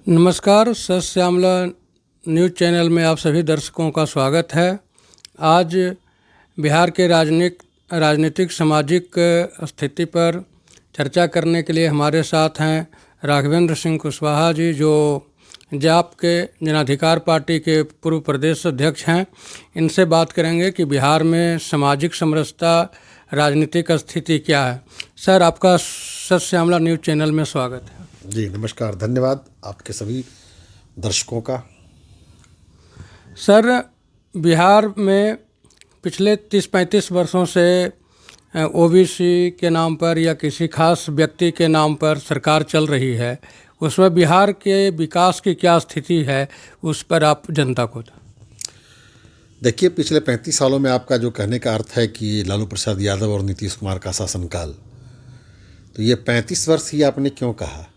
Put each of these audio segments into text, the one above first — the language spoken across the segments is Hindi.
नमस्कार, सत श्यामला न्यूज़ चैनल में आप सभी दर्शकों का स्वागत है। आज बिहार के राजनीतिक सामाजिक स्थिति पर चर्चा करने के लिए हमारे साथ हैं राघवेंद्र सिंह कुशवाहा जी, जो जाप के जन अधिकार पार्टी के पूर्व प्रदेश अध्यक्ष हैं। इनसे बात करेंगे कि बिहार में सामाजिक समरसता, राजनीतिक स्थिति क्या है। सर, आपका सत श्यामला न्यूज़ चैनल में स्वागत है। जी नमस्कार, धन्यवाद आपके सभी दर्शकों का। सर, बिहार में पिछले 30-35 वर्षों से ओबीसी के नाम पर या किसी खास व्यक्ति के नाम पर सरकार चल रही है। उसमें बिहार के विकास की क्या स्थिति है, उस पर आप जनता को देखिए, पिछले 35 सालों में आपका जो कहने का अर्थ है कि लालू प्रसाद यादव और नीतीश कुमार का शासनकाल, तो ये 35 वर्ष ही आपने क्यों कहा?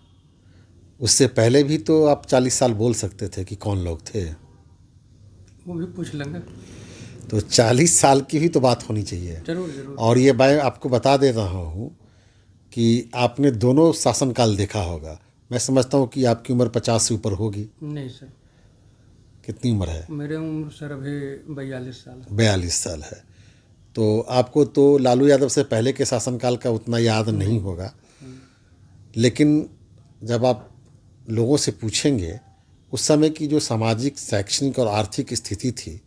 उससे पहले भी तो आप 40 साल बोल सकते थे कि कौन लोग थे, वो भी पूछ लेंगे। तो 40 साल की भी तो बात होनी चाहिए। जरूर। और ये मैं आपको बता दे रहा हूँ कि आपने दोनों शासनकाल देखा होगा। मैं समझता हूँ कि आपकी उम्र 50 से ऊपर होगी। नहीं सर। कितनी उम्र है? मेरी उम्र सर अभी 42 साल। 42 साल है। तो आपको तो लालू यादव से पहले के शासनकाल का उतना याद नहीं होगा, लेकिन जब आप लोगों से पूछेंगे उस समय की जो सामाजिक, शैक्षणिक और आर्थिक स्थिति थी,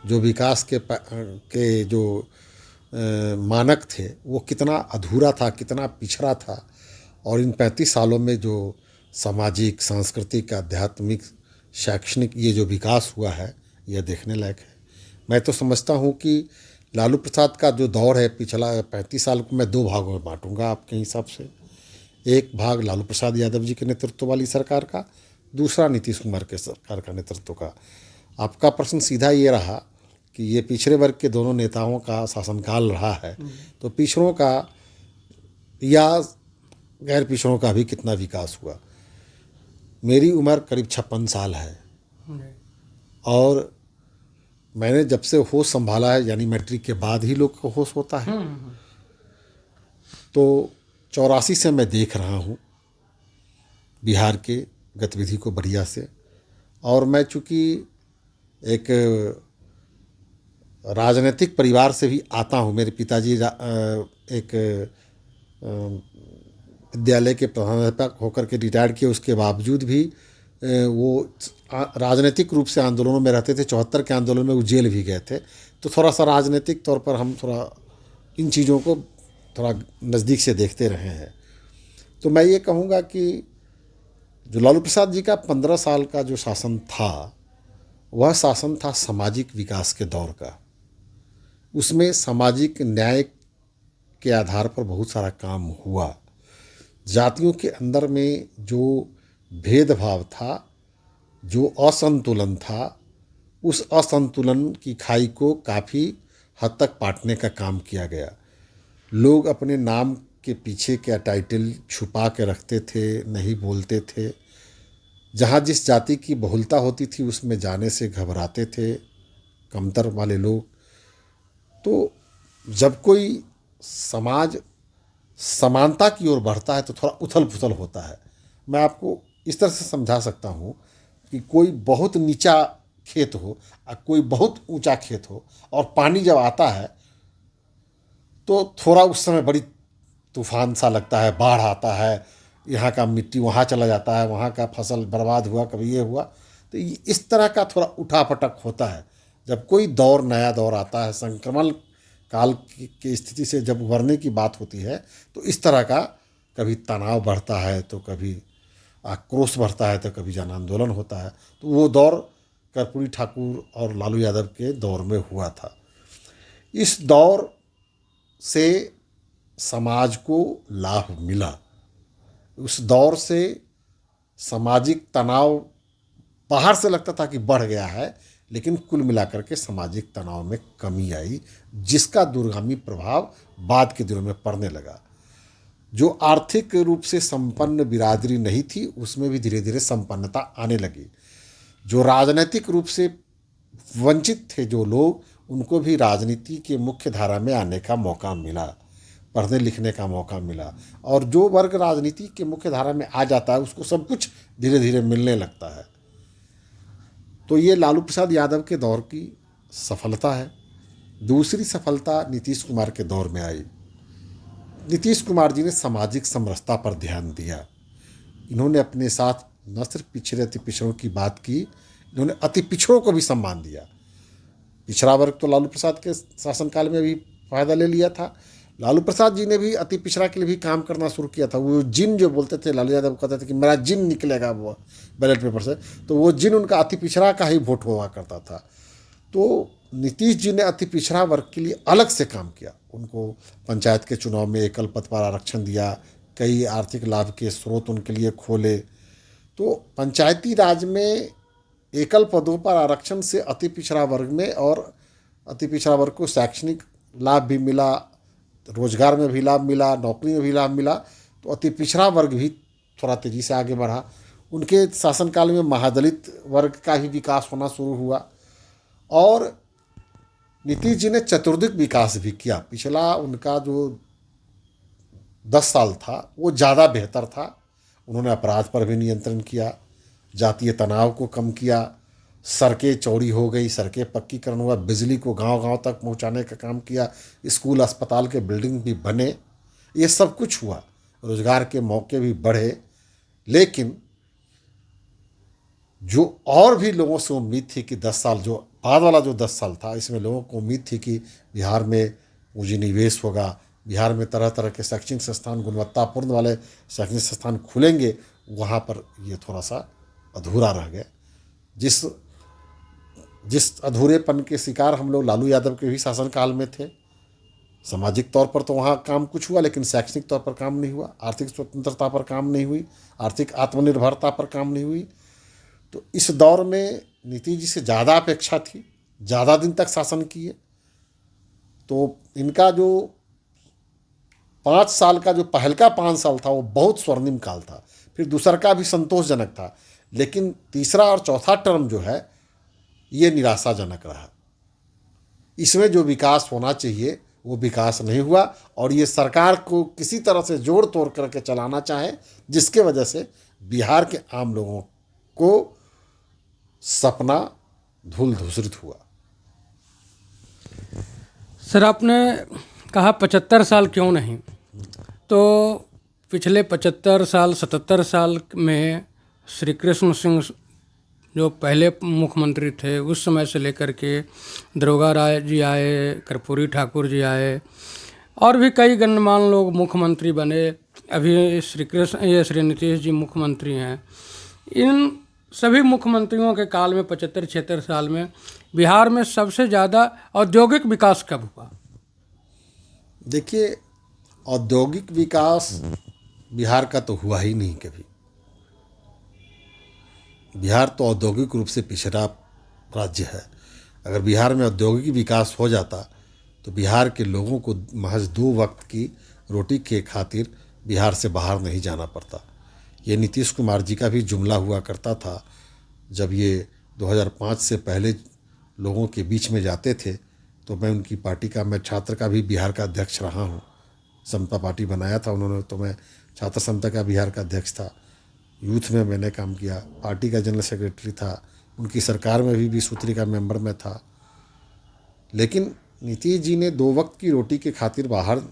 जो विकास के जो मानक थे, वो कितना अधूरा था, कितना पिछड़ा था। और इन 35 सालों में जो सामाजिक, सांस्कृतिक, आध्यात्मिक, शैक्षणिक ये जो विकास हुआ है, यह देखने लायक है। मैं तो समझता हूँ कि लालू प्रसाद का जो दौर है, पिछला 35 साल को मैं 2 भागों में बांटूंगा आपके हिसाब से। एक भाग लालू प्रसाद यादव जी के नेतृत्व वाली सरकार का, दूसरा नीतीश कुमार के सरकार का नेतृत्व का। आपका प्रश्न सीधा ये रहा कि ये पिछड़े वर्ग के दोनों नेताओं का शासनकाल रहा है, तो पिछड़ों का या गैर पिछड़ों का भी कितना विकास हुआ। मेरी उम्र करीब 56 साल है और मैंने जब से होश संभाला है, यानी मैट्रिक के बाद ही लोग को होश होता है, तो 84 से मैं देख रहा हूँ बिहार के गतिविधि को बढ़िया से। और मैं चूँकि एक राजनीतिक परिवार से भी आता हूँ, मेरे पिताजी एक विद्यालय के प्रधानाध्यापक होकर के रिटायर्ड किए, उसके बावजूद भी वो राजनीतिक रूप से आंदोलनों में रहते थे। 74 के आंदोलन में वो जेल भी गए थे। तो थोड़ा सा राजनीतिक तौर पर हम थोड़ा इन चीज़ों को थोड़ा नज़दीक से देखते रहे हैं। तो मैं ये कहूँगा कि जो लालू प्रसाद जी का 15 साल का जो शासन था, वह शासन था सामाजिक विकास के दौर का। उसमें सामाजिक न्याय के आधार पर बहुत सारा काम हुआ। जातियों के अंदर में जो भेदभाव था, जो असंतुलन था, उस असंतुलन की खाई को काफ़ी हद तक पाटने का काम किया गया। लोग अपने नाम के पीछे क्या टाइटल छुपा के रखते थे, नहीं बोलते थे। जहाँ जिस जाति की बहुलता होती थी उसमें जाने से घबराते थे कमतर वाले लोग। तो जब कोई समाज समानता की ओर बढ़ता है तो थोड़ा उथल पुथल होता है। मैं आपको इस तरह से समझा सकता हूँ कि कोई बहुत नीचा खेत हो और कोई बहुत ऊंचा खेत हो, और पानी जब आता है तो थोड़ा उस समय बड़ी तूफान सा लगता है, बाढ़ आता है, यहाँ का मिट्टी वहाँ चला जाता है, वहाँ का फसल बर्बाद हुआ, कभी ये हुआ। तो इस तरह का थोड़ा उठापटक होता है। जब कोई दौर, नया दौर आता है, संक्रमण काल की स्थिति से जब उभरने की बात होती है, तो इस तरह का कभी तनाव बढ़ता है, तो कभी आक्रोश बढ़ता है, तो कभी जन आंदोलन होता है। तो वो दौर कर्पूरी ठाकुर और लालू यादव के दौर में हुआ था। इस दौर से समाज को लाभ मिला। उस दौर से सामाजिक तनाव बाहर से लगता था कि बढ़ गया है, लेकिन कुल मिलाकर के सामाजिक तनाव में कमी आई, जिसका दूरगामी प्रभाव बाद के दिनों में पड़ने लगा। जो आर्थिक रूप से संपन्न बिरादरी नहीं थी, उसमें भी धीरे धीरे संपन्नता आने लगी। जो राजनीतिक रूप से वंचित थे जो लोग, उनको भी राजनीति के मुख्य धारा में आने का मौका मिला। पढ़ने लिखने का मौका मिला। और जो वर्ग राजनीति के मुख्य धारा में आ जाता है उसको सब कुछ धीरे धीरे मिलने लगता है। तो ये लालू प्रसाद यादव के दौर की सफलता है। दूसरी सफलता नीतीश कुमार के दौर में आई। नीतीश कुमार जी ने सामाजिक समरसता पर ध्यान दिया। इन्होंने अपने साथ न सिर्फ पिछड़े अति पिछड़ों की बात की, इन्होंने अति पिछड़ों को भी सम्मान दिया। पिछड़ा वर्ग तो लालू प्रसाद के शासनकाल में भी फायदा ले लिया था। लालू प्रसाद जी ने भी अति पिछड़ा के लिए भी काम करना शुरू किया था। वो जिन जो बोलते थे, लालू यादव कहते थे कि मेरा जिन निकलेगा वो बैलेट पेपर से, तो वो जिन उनका अति पिछड़ा का ही वोट हुआ करता था। तो नीतीश जी ने अति पिछड़ा वर्ग के लिए अलग से काम किया। उनको पंचायत के चुनाव में एकल पद पर आरक्षण दिया, कई आर्थिक लाभ के स्रोत उनके लिए खोले। तो पंचायती राज में एकल पदों पर आरक्षण से अति पिछड़ा वर्ग में और अति पिछड़ा वर्ग को शैक्षणिक लाभ भी मिला, रोजगार में भी लाभ मिला, नौकरी में भी लाभ मिला। तो अति पिछड़ा वर्ग भी थोड़ा तेज़ी से आगे बढ़ा। उनके शासनकाल में महादलित वर्ग का ही विकास होना शुरू हुआ। और नीतीश जी ने चतुर्दिक विकास भी किया। पिछला उनका जो 10 साल था वो ज़्यादा बेहतर था। उन्होंने अपराध पर भी नियंत्रण किया, जातीय तनाव को कम किया, सड़कें चौड़ी हो गई, सड़कें पक्कीकरण हुआ, बिजली को गांव-गांव तक पहुंचाने का काम किया, स्कूल अस्पताल के बिल्डिंग भी बने, ये सब कुछ हुआ, रोजगार के मौके भी बढ़े। लेकिन जो और भी लोगों से उम्मीद थी कि 10 साल, जो बाद वाला जो 10 साल था, इसमें लोगों को उम्मीद थी कि बिहार में पूंजी निवेश होगा, बिहार में तरह तरह के शैक्षणिक संस्थान, गुणवत्तापूर्ण वाले शैक्षणिक संस्थान खुलेंगे, वहाँ पर ये थोड़ा सा अधूरा रह गया। जिस अधूरेपन के शिकार हम लोग लालू यादव के भी शासनकाल में थे। सामाजिक तौर पर तो वहाँ काम कुछ हुआ, लेकिन शैक्षणिक तौर पर काम नहीं हुआ, आर्थिक स्वतंत्रता पर काम नहीं हुई, आर्थिक आत्मनिर्भरता पर काम नहीं हुई। तो इस दौर में नीतीश जी से ज़्यादा अपेक्षा थी, ज़्यादा दिन तक शासन किए। तो इनका जो 5 साल का जो पहल का 5 साल था वो बहुत स्वर्णिम काल था। फिर दूसरा का भी संतोषजनक था, लेकिन तीसरा और चौथा टर्म जो है ये निराशाजनक रहा। इसमें जो विकास होना चाहिए वो विकास नहीं हुआ, और ये सरकार को किसी तरह से जोड़ तोड़ करके चलाना चाहे, जिसके वजह से बिहार के आम लोगों को सपना धूल धूसरित हुआ। सर, आपने कहा 75 साल क्यों नहीं, तो पिछले 75 साल 77 साल में श्री कृष्ण सिंह जो पहले मुख्यमंत्री थे, उस समय से लेकर के दरोगा राय जी आए, कर्पूरी ठाकुर जी आए, और भी कई गणमान्य लोग मुख्यमंत्री बने। अभी श्री नीतीश जी मुख्यमंत्री हैं। इन सभी मुख्यमंत्रियों के काल में 75-76 साल में बिहार में सबसे ज़्यादा औद्योगिक विकास कब हुआ? देखिए, औद्योगिक विकास बिहार का तो हुआ ही नहीं कभी। बिहार तो औद्योगिक रूप से पिछड़ा राज्य है। अगर बिहार में औद्योगिक विकास हो जाता तो बिहार के लोगों को महज 2 वक्त की रोटी के खातिर बिहार से बाहर नहीं जाना पड़ता। ये नीतीश कुमार जी का भी जुमला हुआ करता था। जब ये 2005 से पहले लोगों के बीच में जाते थे तो मैं उनकी पार्टी का, मैं छात्र का भी बिहार का अध्यक्ष रहा हूँ। समता पार्टी बनाया था उन्होंने, तो मैं छात्र समता का बिहार का अध्यक्ष था। यूथ में मैंने काम किया, पार्टी का जनरल सेक्रेटरी था, उनकी सरकार में भी 20 सूत्री का मेंबर में था। लेकिन नीतीश जी ने 2 वक्त की रोटी के खातिर बाहर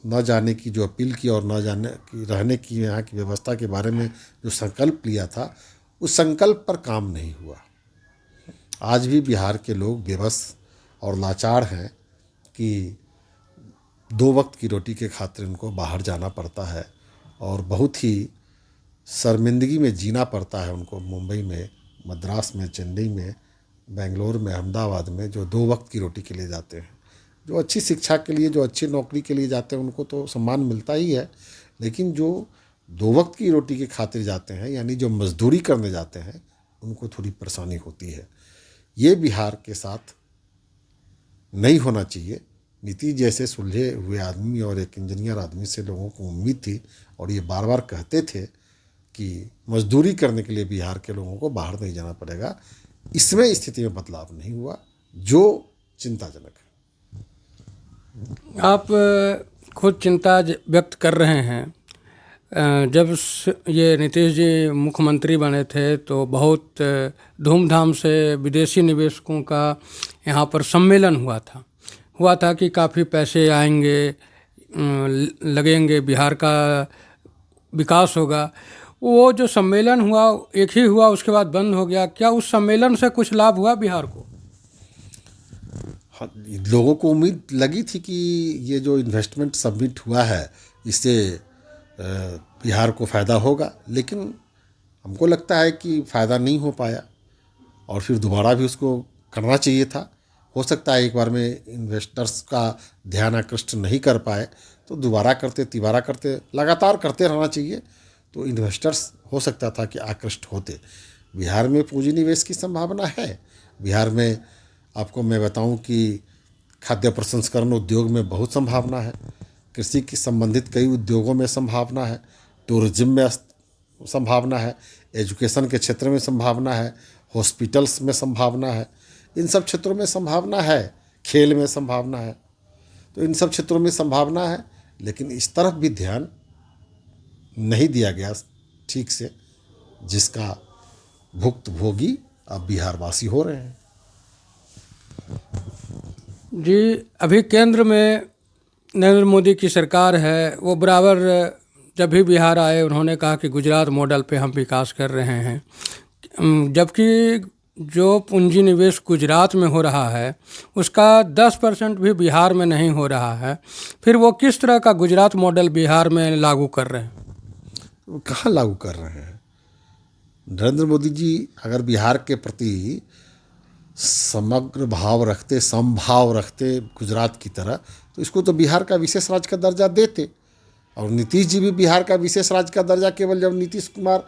न जाने की जो अपील की और न जाने की रहने की यहाँ की व्यवस्था के बारे में जो संकल्प लिया था, उस संकल्प पर काम नहीं हुआ। आज भी बिहार के लोग बेबस और लाचार हैं कि 2 वक्त की रोटी के खातिर उनको बाहर जाना पड़ता है और बहुत ही शर्मिंदगी में जीना पड़ता है उनको। मुंबई में, मद्रास में, चेन्नई में, बेंगलोर में, अहमदाबाद में जो 2 वक्त की रोटी के लिए जाते हैं, जो अच्छी शिक्षा के लिए, जो अच्छी नौकरी के लिए जाते हैं, उनको तो सम्मान मिलता ही है। लेकिन जो 2 वक्त की रोटी की खातिर जाते हैं, यानी जो मजदूरी करने जाते हैं, उनको थोड़ी परेशानी होती है। ये बिहार के साथ नहीं होना चाहिए। नीतीश जैसे सुलझे हुए आदमी और एक इंजीनियर आदमी से लोगों को उम्मीद थी, और ये बार बार कहते थे कि मजदूरी करने के लिए बिहार के लोगों को बाहर नहीं जाना पड़ेगा। इसमें स्थिति में बदलाव नहीं हुआ, जो चिंताजनक है। आप खुद चिंता व्यक्त कर रहे हैं। जब ये नीतीश जी मुख्यमंत्री बने थे तो बहुत धूमधाम से विदेशी निवेशकों का यहाँ पर सम्मेलन हुआ था कि काफ़ी पैसे आएंगे, लगेंगे, बिहार का विकास होगा। वो जो सम्मेलन हुआ एक ही हुआ, उसके बाद बंद हो गया। क्या उस सम्मेलन से कुछ लाभ हुआ बिहार को? हाँ, लोगों को उम्मीद लगी थी कि ये जो इन्वेस्टमेंट सबमिट हुआ है इससे बिहार को फ़ायदा होगा, लेकिन हमको लगता है कि फ़ायदा नहीं हो पाया और फिर दोबारा भी उसको करना चाहिए था। हो सकता है एक बार में इन्वेस्टर्स का ध्यान आकृष्ट नहीं कर पाए तो दोबारा करते, तिबारा करते, लगातार करते रहना चाहिए तो इन्वेस्टर्स हो सकता था कि आकृष्ट होते। बिहार में पूंजी निवेश की संभावना है। बिहार में आपको मैं बताऊं कि खाद्य प्रसंस्करण उद्योग में बहुत संभावना है, कृषि की संबंधित कई उद्योगों में संभावना है, टूरिज्म में संभावना है, एजुकेशन के क्षेत्र में संभावना है, हॉस्पिटल्स में संभावना है, इन सब क्षेत्रों में संभावना है, खेल में संभावना है। तो इन सब क्षेत्रों में संभावना है, लेकिन इस तरफ भी ध्यान नहीं दिया गया ठीक से, जिसका भुक्तभोगी अब बिहारवासी हो रहे हैं। जी, अभी केंद्र में नरेंद्र मोदी की सरकार है। वो बराबर जब भी बिहार आए उन्होंने कहा कि गुजरात मॉडल पे हम विकास कर रहे हैं, जबकि जो पूंजी निवेश गुजरात में हो रहा है उसका 10% भी बिहार में नहीं हो रहा है। फिर वो किस तरह का गुजरात मॉडल बिहार में लागू कर रहे हैं? वो कहाँ लागू कर रहे हैं? नरेंद्र मोदी जी अगर बिहार के प्रति समग्र भाव रखते, समभाव रखते गुजरात की तरह, तो इसको तो बिहार का विशेष राज्य का दर्जा देते। और नीतीश जी भी बिहार का विशेष राज्य का दर्जा केवल जब नीतीश कुमार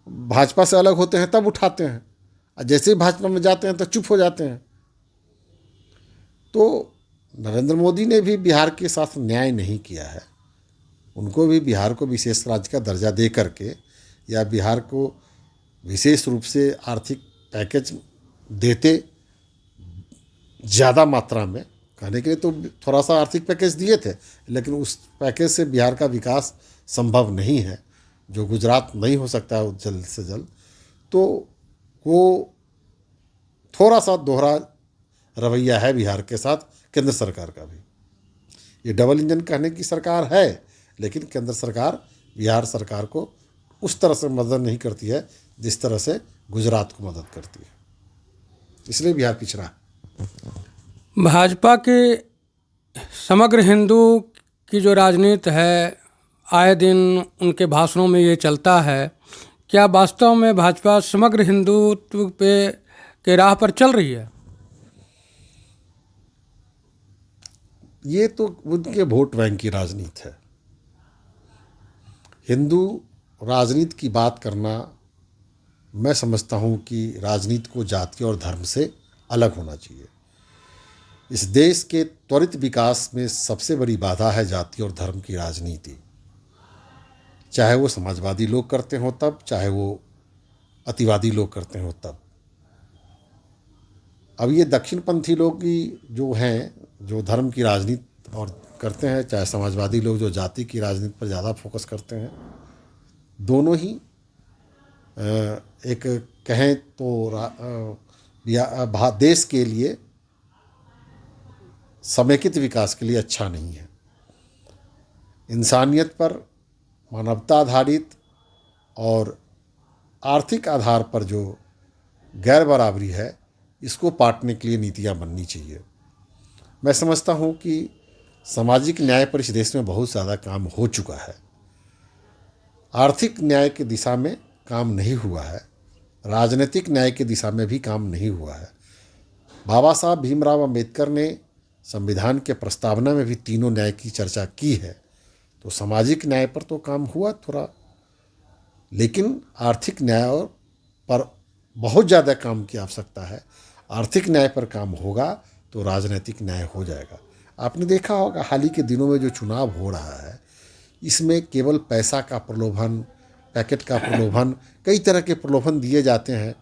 भाजपा से अलग होते हैं तब उठाते हैं, और जैसे ही भाजपा में जाते हैं तो चुप हो जाते हैं। तो नरेंद्र मोदी ने भी बिहार के साथ न्याय नहीं किया है। उनको भी बिहार को विशेष राज्य का दर्जा दे करके या बिहार को विशेष रूप से आर्थिक पैकेज देते ज़्यादा मात्रा में, कहने के लिए तो थोड़ा सा आर्थिक पैकेज दिए थे, लेकिन उस पैकेज से बिहार का विकास संभव नहीं है, जो गुजरात नहीं हो सकता है जल्द से जल्द। तो वो थोड़ा सा दोहरा रवैया है बिहार के साथ केंद्र सरकार का भी। ये डबल इंजन कहने की सरकार है, लेकिन केंद्र सरकार बिहार सरकार को उस तरह से मदद नहीं करती है जिस तरह से गुजरात को मदद करती है, इसलिए बिहार पिछड़ा है। भाजपा के समग्र हिंदू की जो राजनीति है, आए दिन उनके भाषणों में ये चलता है। क्या वास्तव में भाजपा समग्र हिंदुत्व के राह पर चल रही है? ये तो उनके वोट बैंक की राजनीति है। हिंदू राजनीति की बात करना, मैं समझता हूँ कि राजनीति को जाति और धर्म से अलग होना चाहिए। इस देश के त्वरित विकास में सबसे बड़ी बाधा है जाति और धर्म की राजनीति, चाहे वो समाजवादी लोग करते हों तब, चाहे वो अतिवादी लोग करते हों तब। अब ये दक्षिणपंथी लोग की जो हैं, जो धर्म की राजनीति और करते हैं, चाहे समाजवादी लोग जो जाति की राजनीति पर ज़्यादा फोकस करते हैं, दोनों ही एक कहें तो देश के लिए समेकित विकास के लिए अच्छा नहीं है। इंसानियत पर, मानवता आधारित और आर्थिक आधार पर जो गैर बराबरी है, इसको पाटने के लिए नीतियाँ बननी चाहिए। मैं समझता हूँ कि सामाजिक न्याय पर इस देश में बहुत ज़्यादा काम हो चुका है। आर्थिक न्याय की दिशा में काम नहीं हुआ है, राजनीतिक न्याय की दिशा में भी काम नहीं हुआ है। बाबा साहब भीमराव अंबेडकर ने संविधान के प्रस्तावना में भी तीनों न्याय की चर्चा की है, तो सामाजिक न्याय पर तो काम हुआ थोड़ा, लेकिन आर्थिक न्याय पर बहुत ज़्यादा काम की आवश्यकता है। आर्थिक न्याय पर काम होगा तो राजनीतिक न्याय हो जाएगा। आपने देखा होगा हाल ही के दिनों में जो चुनाव हो रहा है, इसमें केवल पैसा का प्रलोभन, पैकेट का प्रलोभन, कई तरह के प्रलोभन दिए जाते हैं।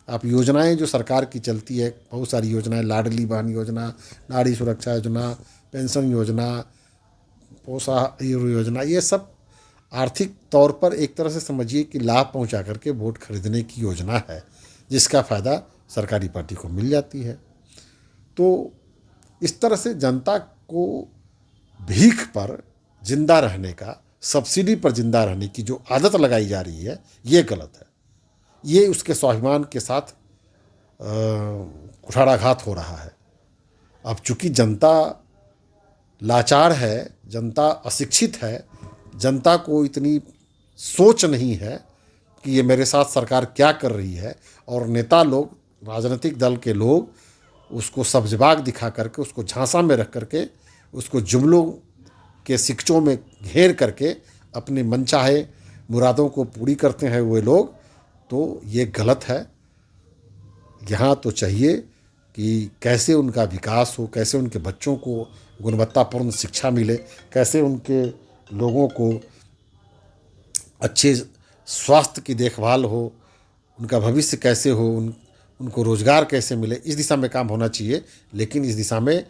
आप योजनाएं जो सरकार की चलती है, बहुत सारी योजनाएं, लाडली बहन योजना, नारी सुरक्षा योजना, पेंशन योजना, पोषाहार योजना, ये सब आर्थिक तौर पर एक तरह से समझिए कि लाभ पहुंचा करके वोट खरीदने की योजना है, जिसका फ़ायदा सरकारी पार्टी को मिल जाती है। तो इस तरह से जनता को भीख पर जिंदा रहने का, सब्सिडी पर जिंदा रहने की जो आदत लगाई जा रही है, ये गलत है। ये उसके स्वाभिमान के साथ कुठाराघात हो रहा है। अब चूंकि जनता लाचार है, जनता अशिक्षित है, जनता को इतनी सोच नहीं है कि ये मेरे साथ सरकार क्या कर रही है, और नेता लोग, राजनीतिक दल के लोग उसको सब्जबाग दिखा करके, उसको झांसा में रख करके, उसको जुमलों के सिक्चों में घेर करके अपने मनचाहे मुरादों को पूरी करते हैं वे लोग। तो ये गलत है। यहाँ तो चाहिए कि कैसे उनका विकास हो, कैसे उनके बच्चों को गुणवत्तापूर्ण शिक्षा मिले, कैसे उनके लोगों को अच्छे स्वास्थ्य की देखभाल हो, उनका भविष्य कैसे हो, उनको रोजगार कैसे मिले, इस दिशा में काम होना चाहिए। लेकिन इस दिशा में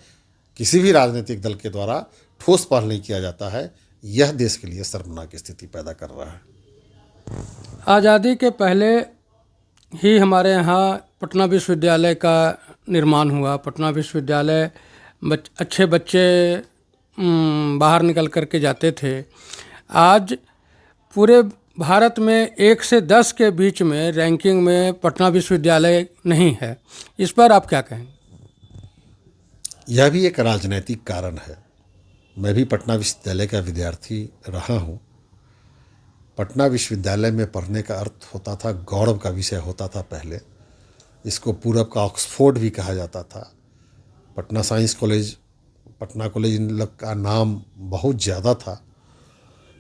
किसी भी राजनीतिक दल के द्वारा ठोस पहल नहीं किया जाता है। यह देश के लिए शर्मनाक स्थिति पैदा कर रहा है। आज़ादी के पहले ही हमारे यहाँ पटना विश्वविद्यालय का निर्माण हुआ। पटना विश्वविद्यालय अच्छे बच्चे बाहर निकल कर के जाते थे। आज पूरे भारत में 1 से 10 के बीच में रैंकिंग में पटना विश्वविद्यालय नहीं है। इस पर आप क्या कहेंगे? यह भी एक राजनैतिक कारण है। मैं भी पटना विश्वविद्यालय का विद्यार्थी रहा हूँ। पटना विश्वविद्यालय में पढ़ने का अर्थ होता था, गौरव का विषय होता था पहले। इसको पूरब का ऑक्सफोर्ड भी कहा जाता था। Patna science college, Patna college, इन लोग का नाम बहुत ज़्यादा था।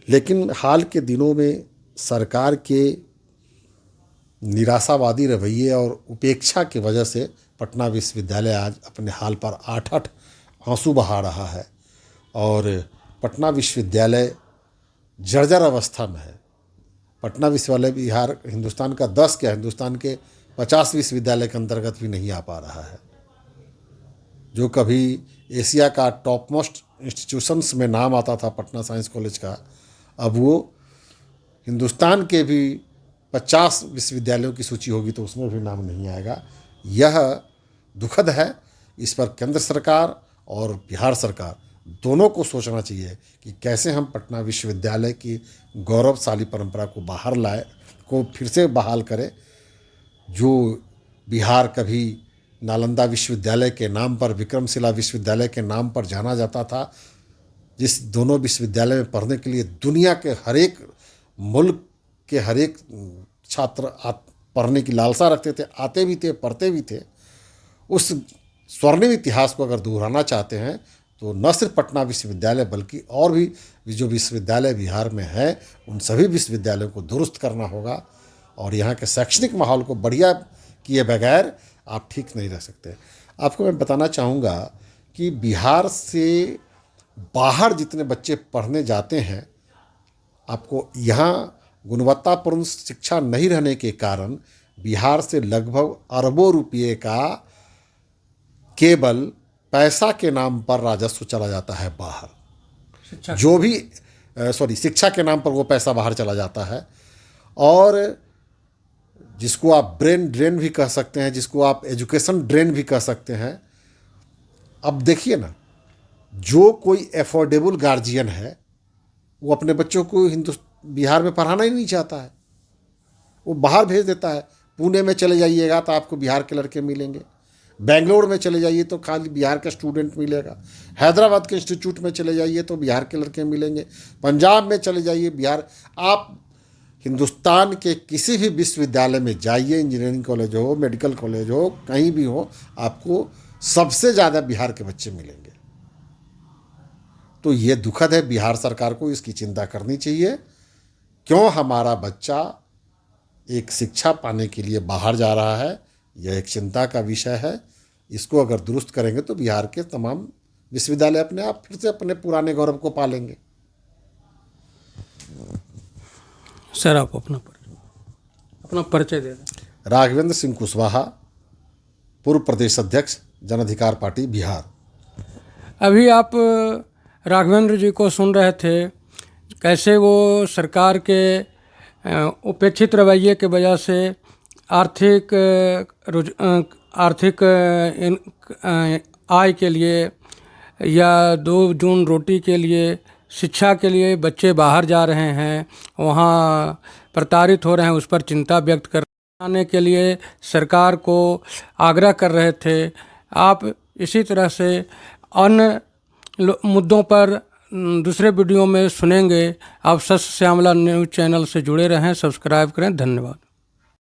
लेकिन हाल के दिनों में सरकार के निराशावादी रवैये और उपेक्षा की वजह से पटना विश्वविद्यालय आज अपने हाल पर 8-8 आंसू बहा रहा है। और पटना विश्वविद्यालय जर्जर अवस्था में है। पटना विश्वविद्यालय बिहार हिंदुस्तान का 10 क्या, हिंदुस्तान के 50 विश्वविद्यालय के अंतर्गत भी नहीं आ पा रहा है। जो कभी एशिया का टॉप मोस्ट इंस्टीट्यूशंस में नाम आता था पटना साइंस कॉलेज का, अब वो हिंदुस्तान के भी 50 विश्वविद्यालयों की सूची होगी तो उसमें भी नाम नहीं आएगा। यह दुखद है। इस पर केंद्र सरकार और बिहार सरकार दोनों को सोचना चाहिए कि कैसे हम पटना विश्वविद्यालय की गौरवशाली परंपरा को बाहर लाए, को फिर से बहाल करें। जो बिहार कभी नालंदा विश्वविद्यालय के नाम पर, विक्रमशिला विश्वविद्यालय के नाम पर जाना जाता था, जिस दोनों विश्वविद्यालय में पढ़ने के लिए दुनिया के हर एक मुल्क के हर एक छात्र पढ़ने की लालसा रखते थे, आते भी थे, पढ़ते भी थे। उस स्वर्णिम इतिहास को अगर दोहराना चाहते हैं तो न सिर्फ पटना विश्वविद्यालय बल्कि और भी जो विश्वविद्यालय बिहार में हैं उन सभी विश्वविद्यालयों को दुरुस्त करना होगा। और यहाँ के शैक्षणिक माहौल को बढ़िया किए बगैर आप ठीक नहीं रह सकते। आपको मैं बताना चाहूँगा कि बिहार से बाहर जितने बच्चे पढ़ने जाते हैं, आपको यहाँ गुणवत्तापूर्ण शिक्षा नहीं रहने के कारण बिहार से लगभग अरबों रुपये का केवल पैसा के नाम पर राजस्व चला जाता है बाहर। जो भी शिक्षा के नाम पर वो पैसा बाहर चला जाता है। और जिसको आप ब्रेन ड्रेन भी कह सकते हैं, जिसको आप एजुकेशन ड्रेन भी कह सकते हैं। अब देखिए ना, जो कोई एफोर्डेबल गार्जियन है वो अपने बच्चों को बिहार में पढ़ाना ही नहीं चाहता है, वो बाहर भेज देता है। पुणे में चले जाइएगा तो आपको बिहार के लड़के मिलेंगे, बेंगलोर में चले जाइए तो खाली बिहार का स्टूडेंट मिलेगा, हैदराबाद के इंस्टीट्यूट में चले जाइए तो बिहार के लड़के मिलेंगे, पंजाब में चले जाइए बिहार। आप हिंदुस्तान के किसी भी विश्वविद्यालय में जाइए, इंजीनियरिंग कॉलेज हो, मेडिकल कॉलेज हो, कहीं भी हो, आपको सबसे ज़्यादा बिहार के बच्चे मिलेंगे। तो ये दुखद है। बिहार सरकार को इसकी चिंता करनी चाहिए। क्यों हमारा बच्चा एक शिक्षा पाने के लिए बाहर जा रहा है, यह एक चिंता का विषय है। इसको अगर दुरुस्त करेंगे तो बिहार के तमाम विश्वविद्यालय अपने आप फिर से अपने पुराने गौरव को पालेंगे। सर, आप अपना परिचय दे दें। राघवेंद्र सिंह कुशवाहा, पूर्व प्रदेश अध्यक्ष, जन अधिकार पार्टी बिहार। अभी आप राघवेंद्र जी को सुन रहे थे, कैसे वो सरकार के उपेक्षित रवैये की वजह से आर्थिक आय के लिए या 2 जून रोटी के लिए, शिक्षा के लिए बच्चे बाहर जा रहे हैं, वहाँ प्रताड़ित हो रहे हैं, उस पर चिंता व्यक्त करने के लिए सरकार को आग्रह कर रहे थे। आप इसी तरह से अन्य मुद्दों पर दूसरे वीडियो में सुनेंगे। आप सत्य श्यामला न्यूज़ चैनल से जुड़े रहें, सब्सक्राइब करें। धन्यवाद।